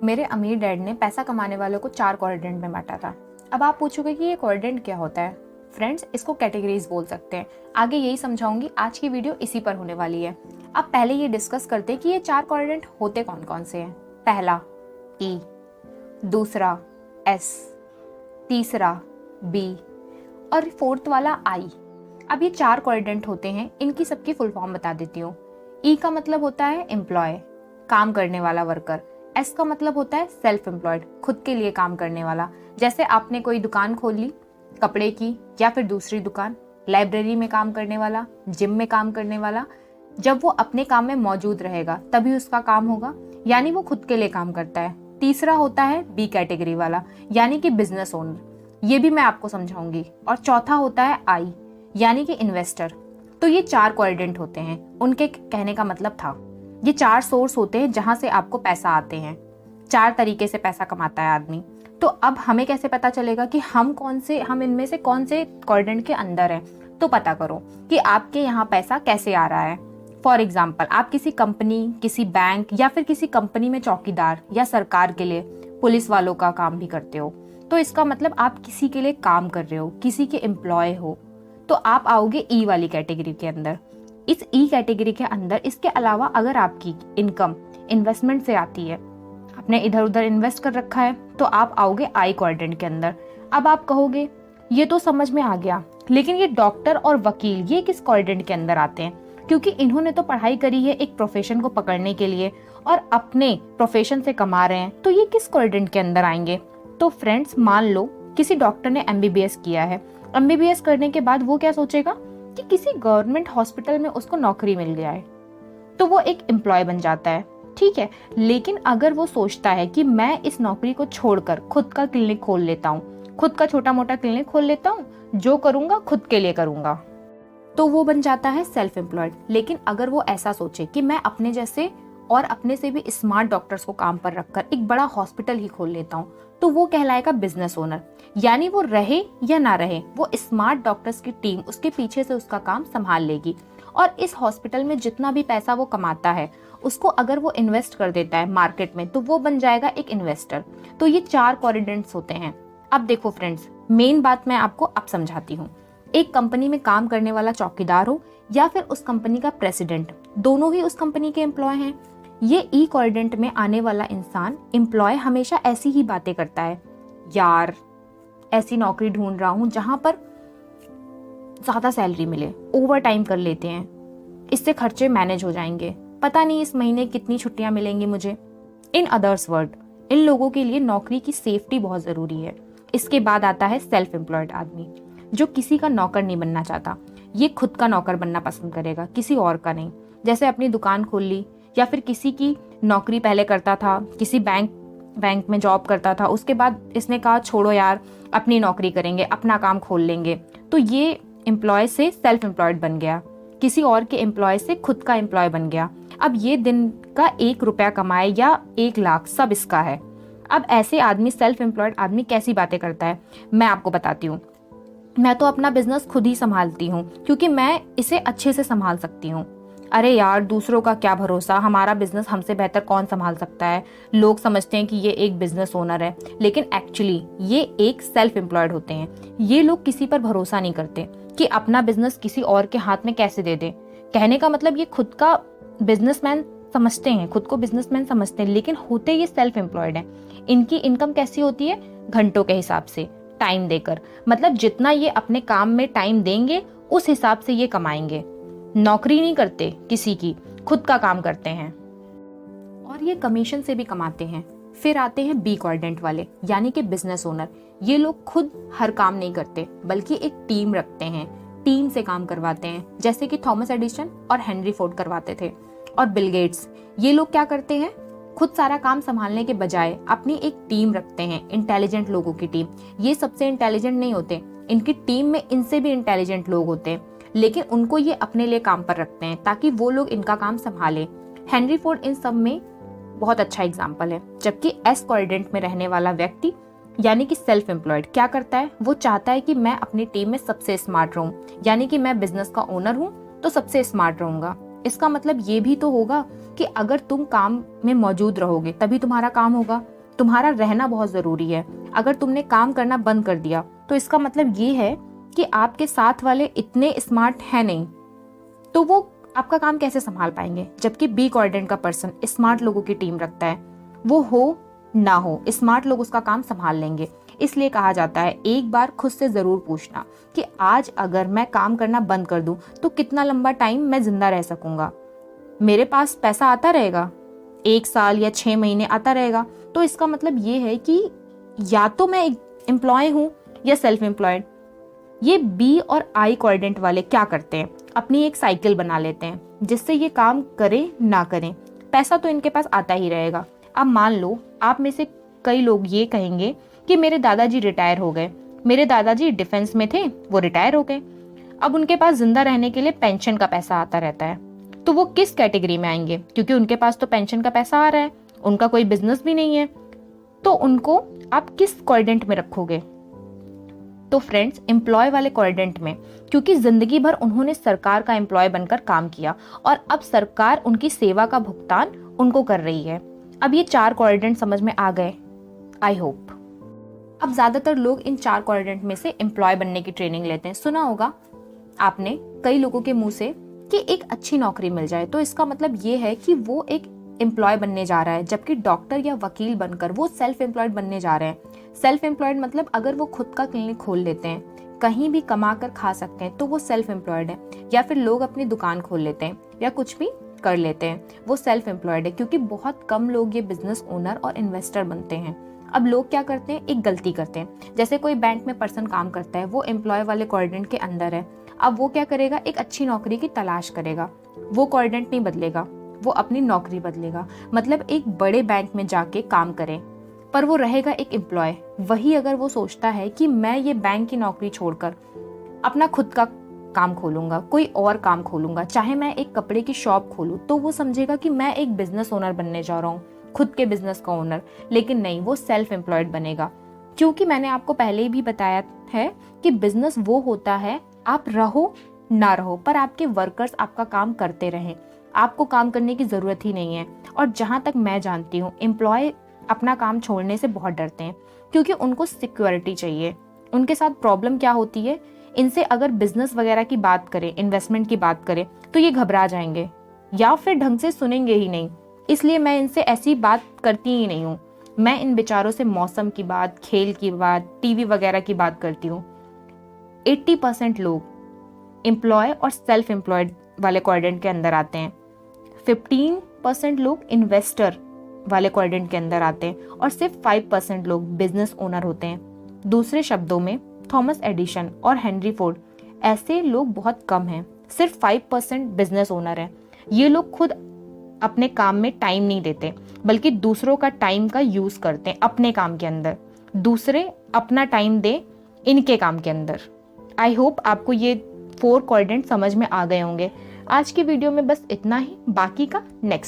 मेरे अमीर डैड ने पैसा कमाने वालों को 4 क्वाड्रेंट में बांटा था। अब आप पूछोगे कि ये क्वाड्रेंट क्या होता है? फ्रेंड्स, इसको कैटेगरीज बोल सकते हैं। आगे यही समझाऊंगी, आज की वीडियो इसी पर होने वाली है। अब पहले ये डिस्कस करते हैं कि ये 4 क्वाड्रेंट होते कौन कौन से हैं। पहला ई, दूसरा एस, तीसरा बी और फोर्थ वाला आई। अब ये 4 क्वाड्रेंट होते हैं, इनकी सबकी फुल फॉर्म बता देती हूँ। ई का मतलब होता है एम्प्लॉय, काम करने वाला वर्कर। एस का मतलब होता है सेल्फ एम्प्लॉयड, खुद के लिए काम करने वाला। जैसे आपने कोई दुकान खोल ली कपड़े की या फिर दूसरी दुकान, लाइब्रेरी में काम करने वाला, जिम में काम करने वाला। जब वो अपने काम में मौजूद रहेगा तभी उसका काम होगा, यानी वो खुद के लिए काम करता है। तीसरा होता है बी कैटेगरी वाला, यानी कि बिजनेस ओनर, ये भी मैं आपको समझाऊंगी। और चौथा होता है आई, यानी कि इन्वेस्टर। तो ये 4 क्वाड्रेंट होते हैं, उनके कहने का मतलब था ये 4 सोर्स होते हैं जहां से आपको पैसा आते हैं। 4 तरीके से पैसा कमाता है आदमी। तो अब हमें कैसे पता चलेगा कि हम इनमें से कौन से क्वाड्रेंट के अंदर हैं? तो पता करो कि आपके यहाँ पैसा कैसे आ रहा है। फॉर एग्जाम्पल, आप किसी कंपनी, किसी बैंक या फिर किसी कंपनी में चौकीदार या सरकार के लिए पुलिस वालों का काम भी करते हो, तो इसका मतलब आप किसी के लिए काम कर रहे हो, किसी के एम्प्लॉय हो। तो आप आओगे ई वाली कैटेगरी के अंदर। इस ई कैटेगरी के अंदर इसके अलावा अगर आपकी इनकम इन्वेस्टमेंट से आती है, आपने इधर उधर इन्वेस्ट कर रखा है, तो आप आओगे आई क्वाड्रेंट के अंदर। अब आप कहोगे ये तो समझ में आ गया, लेकिन ये डॉक्टर और वकील ये किस क्वाड्रेंट के अंदर आते हैं? क्योंकि इन्होंने तो पढ़ाई करी है एक प्रोफेशन को पकड़ने के लिए और अपने प्रोफेशन से कमा रहे हैं, तो ये किस क्वाड्रेंट के अंदर आएंगे? तो फ्रेंड्स, मान लो किसी डॉक्टर ने एमबीबीएस किया है। एमबीबीएस करने के बाद वो क्या सोचेगा कि किसी गवर्नमेंट हॉस्पिटल में उसको नौकरी मिल गया है, तो वो एक एम्प्लॉय बन जाता है, ठीक है। लेकिन अगर वो सोचता है कि मैं इस नौकरी को छोड़कर खुद का क्लिनिक खोल लेता हूँ, खुद का छोटा मोटा क्लिनिक खोल लेता हूँ, जो करूंगा खुद के लिए करूंगा, तो वो बन जाता है सेल्फ एम्प्लॉयड। लेकिन अगर वो ऐसा सोचे कि मैं अपने जैसे और अपने से भी स्मार्ट डॉक्टर्स को काम पर रखकर एक बड़ा हॉस्पिटल ही खोल लेता हूँ, तो वो कहलाएगा बिजनेस ओनर। यानी वो रहे या ना रहे, वो स्मार्ट डॉक्टर्स की टीम उसके पीछे से उसका काम संभाल लेगी। और इस हॉस्पिटल में जितना भी पैसा वो कमाता है, उसको अगर वो इन्वेस्ट कर देता है मार्केट में, तो वो बन जाएगा एक इन्वेस्टर। तो ये 4 क्वाड्रेंट्स होते हैं। अब देखो फ्रेंड्स, मेन बात मैं आपको अब समझाती हूँ। एक कंपनी में काम करने वाला चौकीदार हो या फिर उस कंपनी का प्रेसिडेंट, दोनों ही उस कंपनी के एम्प्लॉय हैं। ये ई क्वाड्रेंट में आने वाला इंसान, एम्प्लॉय, हमेशा ऐसी ही बातें करता है, यार ऐसी नौकरी ढूंढ रहा हूं जहां पर ज्यादा सैलरी मिले, ओवर टाइम कर लेते हैं, इससे खर्चे मैनेज हो जाएंगे, पता नहीं इस महीने कितनी छुट्टियां मिलेंगी मुझे। इन अदर्स वर्ड, इन लोगों के लिए नौकरी की सेफ्टी बहुत जरूरी है। इसके बाद आता है सेल्फ एम्प्लॉयड आदमी, जो किसी का नौकर नहीं बनना चाहता। ये खुद का नौकर बनना पसंद करेगा, किसी और का नहीं। जैसे अपनी दुकान खोल ली या फिर किसी की नौकरी पहले करता था, किसी बैंक में जॉब करता था, उसके बाद इसने कहा छोड़ो यार, अपनी नौकरी करेंगे, अपना काम खोल लेंगे, तो ये एम्प्लॉय से सेल्फ एम्प्लॉयड बन गया, किसी और के एम्प्लॉय से खुद का एम्प्लॉय बन गया। अब ये दिन का 1 रुपया कमाए या 1 लाख, सब इसका है। अब ऐसे आदमी, सेल्फ एम्प्लॉयड आदमी कैसी बातें करता है, मैं आपको बताती हूँ। मैं तो अपना बिजनेस खुद ही संभालती हूँ क्योंकि मैं इसे अच्छे से संभाल सकती हूँ। अरे यार, दूसरों का क्या भरोसा, हमारा बिजनेस हमसे बेहतर कौन संभाल सकता है। लोग समझते हैं कि ये एक बिजनेस ओनर है, लेकिन एक्चुअली ये एक सेल्फ एम्प्लॉयड होते हैं। ये लोग किसी पर भरोसा नहीं करते कि अपना बिजनेस किसी और के हाथ में कैसे दे दे। कहने का मतलब ये खुद का बिजनेसमैन समझते हैं, खुद को बिजनेसमैन समझते हैं, लेकिन होते ये सेल्फ एम्प्लॉयड हैं। इनकी इनकम कैसी होती है? घंटों के हिसाब से, टाइम देकर। मतलब जितना ये अपने काम में टाइम देंगे उस हिसाब से ये कमाएंगे। नौकरी नहीं करते किसी की, खुद का काम करते हैं और ये कमीशन से भी कमाते हैं। फिर आते हैं बी क्वाड्रेंट वाले, यानी कि बिजनेस ओनर। ये लोग खुद हर काम नहीं करते, बल्कि एक टीम रखते हैं, टीम से काम करवाते हैं, जैसे कि थॉमस एडिसन और हेनरी फोर्ड करवाते थे, और बिल गेट्स। ये लोग क्या करते हैं, खुद सारा काम संभालने के बजाय अपनी एक टीम रखते हैं, इंटेलिजेंट लोगों की टीम। ये सबसे इंटेलिजेंट नहीं होते, इनकी टीम में इनसे भी इंटेलिजेंट लोग होते हैं, लेकिन उनको ये अपने लिए काम पर रखते हैं ताकि वो लोग इनका काम संभाले। हेनरी फोर्ड इन सब में बहुत अच्छा एग्जाम्पल है। जबकि एस क्वाड्रेंट में रहने वाला व्यक्ति, यानी कि सेल्फ एम्प्लॉयड, क्या करता है, वो चाहता है कि मैं अपनी टीम में सबसे स्मार्ट रहूं, यानी कि मैं बिजनेस का ओनर हूं तो सबसे स्मार्ट रहूंगा। इसका मतलब ये भी तो होगा कि अगर तुम काम में मौजूद रहोगे तभी तुम्हारा काम होगा। तुम्हारा रहना बहुत ज़रूरी है। अगर तुमने काम करना बंद कर दिया तो इसका मतलब ये है कि आपके साथ वाले इतने स्मार्ट हैं नहीं, तो वो आपका काम कैसे संभाल पाएंगे। जबकि बी क्वाड्रेंट का पर्सन स्मार्ट लोगों की टीम रखता है, वो हो ना हो स्मार्ट लोग उसका काम संभाल लेंगे। इसलिए कहा जाता है एक बार खुद से जरूर पूछना कि आज अगर मैं काम करना बंद कर दूं तो कितना लंबा टाइम मैं जिंदा रह सकूंगा। मेरे पास पैसा आता रहेगा, 1 साल या 6 महीने आता रहेगा, तो इसका मतलब ये है कि या तो मैं एम्प्लॉय हूं या सेल्फ एम्प्लॉयड। ये बी और आई क्वाड्रेंट वाले क्या करते हैं, अपनी एक साइकिल बना लेते हैं जिससे ये काम करें ना करें, पैसा तो इनके पास आता ही रहेगा। अब मान लो आप में से कई लोग ये कहेंगे कि मेरे दादाजी रिटायर हो गए, मेरे दादाजी डिफेंस में थे, वो रिटायर हो गए, अब उनके पास जिंदा रहने के लिए पेंशन का पैसा आता रहता है। तो वो किस कैटेगरी में आएंगे, क्योंकि उनके पास तो पेंशन का पैसा आ रहा है, उनका कोई बिजनेस भी नहीं है, तो उनको आप किस क्वाड्रेंट में रखोगे। तो फ्रेंड्स, एम्प्लॉय वाले क्वाड्रेंट में, क्योंकि जिंदगी भर उन्होंने सरकार का एम्प्लॉय बनकर काम किया और अब सरकार उनकी सेवा का भुगतान उनको कर रही है। अब ये 4 क्वाड्रेंट समझ में आ गए, आई होप। अब ज्यादातर लोग इन 4 क्वाड्रेंट में से एम्प्लॉय बनने की ट्रेनिंग लेते हैं। सुना होगा आपने कई लोगों के मुंह से कि एक अच्छी नौकरी मिल जाए, तो इसका मतलब ये है कि वो एक एम्प्लॉय बनने जा रहा है, जबकि डॉक्टर या वकील बनकर वो सेल्फ एम्प्लॉयड बनने जा रहे हैं। सेल्फ एम्प्लॉयड मतलब अगर वो खुद का क्लिनिक खोल लेते हैं, कहीं भी कमा कर खा सकते हैं, तो वो सेल्फ एम्प्लॉयड है। या फिर लोग अपनी दुकान खोल लेते हैं या कुछ भी कर लेते हैं, वो सेल्फ एम्प्लॉयड है। क्योंकि बहुत कम लोग ये बिजनेस ओनर और इन्वेस्टर बनते हैं। अब लोग क्या करते हैं, एक गलती करते हैं। जैसे कोई बैंक में पर्सन काम करता है, वो एम्प्लॉय वाले क्वाड्रेंट के अंदर है, अब वो क्या करेगा, एक अच्छी नौकरी की तलाश करेगा। वो क्वाड्रेंट नहीं बदलेगा, वो अपनी नौकरी बदलेगा। मतलब एक बड़े बैंक में जाके काम करे, पर वो रहेगा एक एम्प्लॉय। वही अगर वो सोचता है कि मैं ये बैंक की नौकरी छोड़कर अपना खुद का काम खोलूंगा, कोई और काम खोलूंगा, चाहे मैं एक कपड़े की शॉप खोलूं, तो वो समझेगा कि मैं एक बिजनेस ओनर बनने जा रहा हूँ, खुद के बिजनेस का ओनर। लेकिन नहीं, वो सेल्फ एम्प्लॉयड बनेगा। क्योंकि मैंने आपको पहले ही भी बताया है कि बिजनेस वो होता है, आप रहो ना रहो, पर आपके वर्कर्स आपका काम करते रहें, आपको काम करने की जरूरत ही नहीं है। और जहां तक मैं जानती हूँ, एम्प्लॉय अपना काम छोड़ने से बहुत डरते हैं, क्योंकि उनको सिक्योरिटी चाहिए। उनके साथ प्रॉब्लम क्या होती है, इनसे अगर बिजनेस वगैरह की बात करें, इन्वेस्टमेंट की बात करें, तो ये घबरा जाएंगे या फिर ढंग से सुनेंगे ही नहीं। इसलिए मैं इनसे ऐसी बात करती ही नहीं हूँ। मैं इन बेचारों से मौसम की बात, खेल की बात, टीवी वगैरह की बात करती हूँ। 80% लोग एम्प्लॉय और सेल्फ एम्प्लॉयड वाले क्वाड्रेंट के अंदर आते हैं, 15% लोग इन्वेस्टर वाले क्वाड्रेंट के अंदर आते हैं, और सिर्फ 5% लोग बिजनेस ओनर होते हैं। दूसरे शब्दों में, थॉमस एडिसन और हेनरी फोर्ड ऐसे लोग बहुत कम हैं। सिर्फ 5% बिजनेस ओनर हैं। ये लोग खुद अपने काम में टाइम नहीं देते, बल्कि दूसरों का टाइम का यूज करते हैं अपने काम के अंदर। दूसरे अपना टाइम दे इनके काम के अंदर। आई होप आपको ये 4 क्वाड्रेंट समझ में आ गए होंगे। आज की वीडियो में बस इतना ही, बाकी का नेक्स्ट